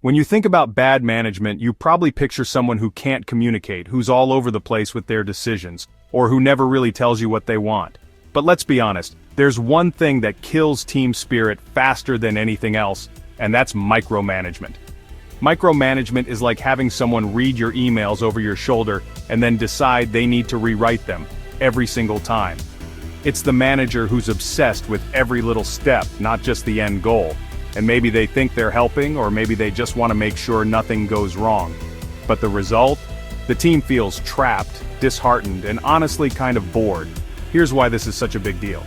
When you think about bad management, you probably picture someone who can't communicate, who's all over the place with their decisions, or who never really tells you what they want. But let's be honest, there's one thing that kills team spirit faster than anything else, and that's micromanagement. Micromanagement is like having someone read your emails over your shoulder and then decide they need to rewrite them every single time. It's the manager who's obsessed with every little step, not just the end goal. And maybe they think they're helping, or maybe they just want to make sure nothing goes wrong. But the result? The team feels trapped, disheartened, and honestly kind of bored. Here's why this is such a big deal.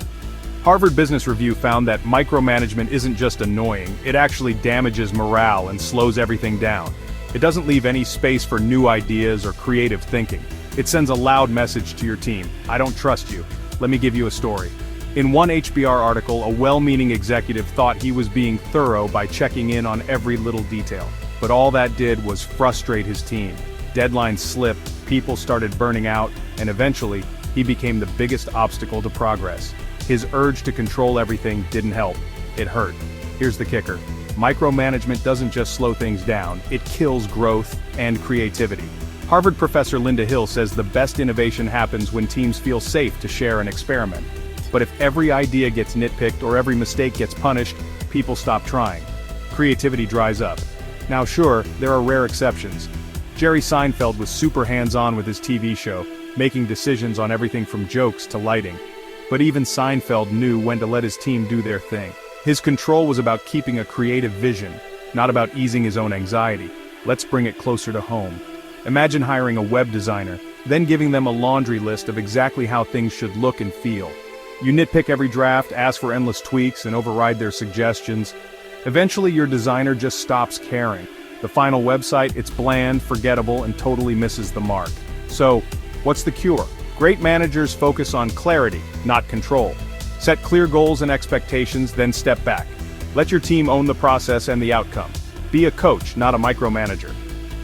Harvard Business Review found that micromanagement isn't just annoying, it actually damages morale and slows everything down. It doesn't leave any space for new ideas or creative thinking. It sends a loud message to your team: I don't trust you. Let me give you a story. In one HBR article, a well-meaning executive thought he was being thorough by checking in on every little detail. But all that did was frustrate his team. Deadlines slipped, people started burning out, and eventually, he became the biggest obstacle to progress. His urge to control everything didn't help. It hurt. Here's the kicker. Micromanagement doesn't just slow things down, it kills growth and creativity. Harvard professor Linda Hill says the best innovation happens when teams feel safe to share and experiment. But if every idea gets nitpicked or every mistake gets punished, people stop trying. Creativity dries up. Now sure, there are rare exceptions. Jerry Seinfeld was super hands-on with his TV show, making decisions on everything from jokes to lighting. But even Seinfeld knew when to let his team do their thing. His control was about keeping a creative vision, not about easing his own anxiety. Let's bring it closer to home. Imagine hiring a web designer, then giving them a laundry list of exactly how things should look and feel. You nitpick every draft, ask for endless tweaks, and override their suggestions. Eventually your designer just stops caring. The final website, it's bland, forgettable, and totally misses the mark. So, what's the cure? Great managers focus on clarity, not control. Set clear goals and expectations, then step back. Let your team own the process and the outcome. Be a coach, not a micromanager.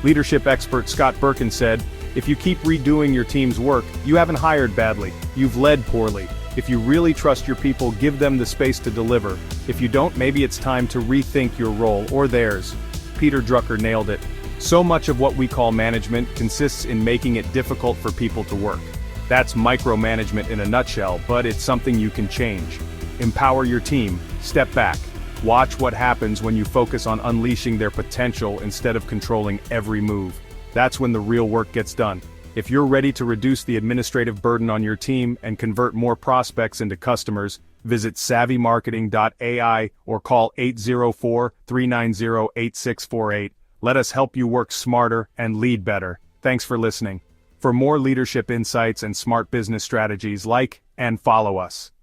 Leadership expert Scott Birkin said, "If you keep redoing your team's work, you haven't hired badly, you've led poorly. If you really trust your people, give them the space to deliver. If you don't, maybe it's time to rethink your role, or theirs." Peter Drucker nailed it. So much of what we call management consists in making it difficult for people to work. That's micromanagement in a nutshell, but it's something you can change. Empower your team, step back. Watch what happens when you focus on unleashing their potential instead of controlling every move. That's when the real work gets done. If you're ready to reduce the administrative burden on your team and convert more prospects into customers, visit savvymarketing.ai or call 804-390-8648. Let us help you work smarter and lead better. Thanks for listening. For more leadership insights and smart business strategies, like and follow us.